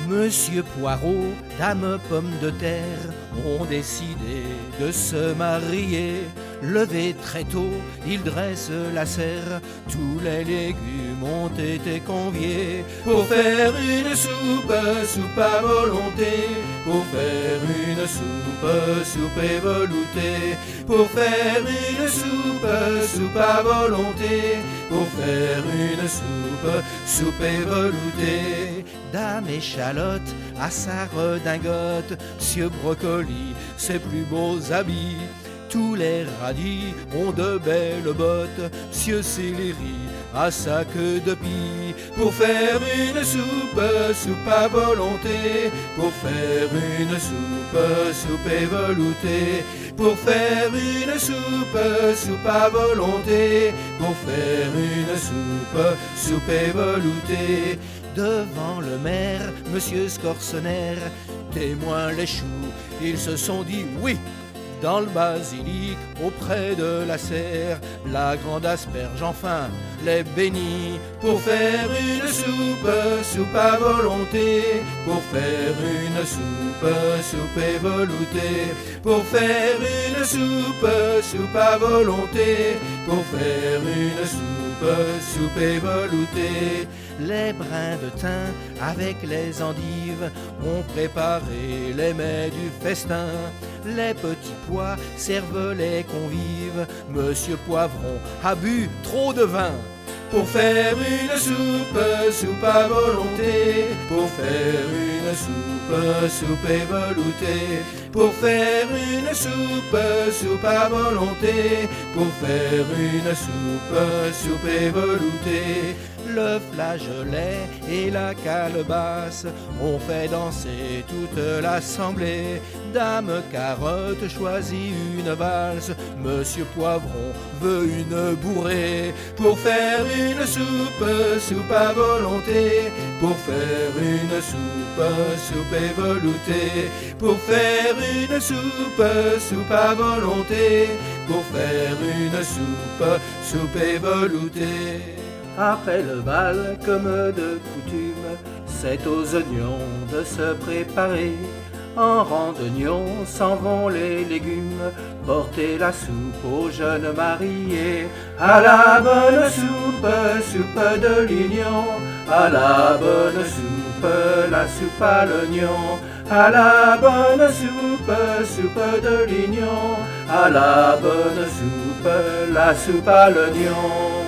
Monsieur Poireau, Dame Pomme de Terre ont décidé de se marier. Levé très tôt, ils dressent la serre, tous les légumes ont été conviés pour faire une soupe à volonté, pour faire une soupe et veloutée, pour faire une soupe à volonté, pour faire une soupe et veloutée. Dame Échalote à sa redingote, Monsieur Brocoli ses plus beaux habits. Tous les radis ont de belles bottes, Monsieur Céleri a sa queue de pie. Pour faire une soupe à volonté, pour faire une soupe et veloutée, pour faire une soupe à volonté, pour faire une soupe et veloutée. Devant le maire, Monsieur Scorsener, témoin les choux, ils se sont dit oui. Dans le basilic, auprès de la serre, la grande asperge enfin les bénit. Pour faire une soupe à volonté, pour faire une soupe et veloutée, pour faire une soupe à volonté, pour faire une soupe et veloutée. Les brins de thym avec les endives ont préparé les mets du festin. Les petits pois servent les convives, Monsieur Poivron a bu trop de vin. Pour faire une soupe à volonté, pour faire une soupe et veloutée, pour faire une soupe à volonté, pour faire une soupe et veloutée. Le flageolet et la calebasse ont fait danser toute l'assemblée. Dame Carotte choisit une valse, Monsieur Poivron veut une bourrée. Pour faire une soupe à volonté, pour faire une soupe et veloutée, pour faire une soupe à volonté, pour faire une soupe et veloutée. Après le bal, comme de coutume, c'est aux oignons de se préparer. En rang d'oignons s'en vont les légumes, porter la soupe aux jeunes mariés. À la bonne soupe de l'union, à la bonne soupe, la soupe à l'oignon. À la bonne soupe de l'union, à la bonne soupe, la soupe à l'oignon.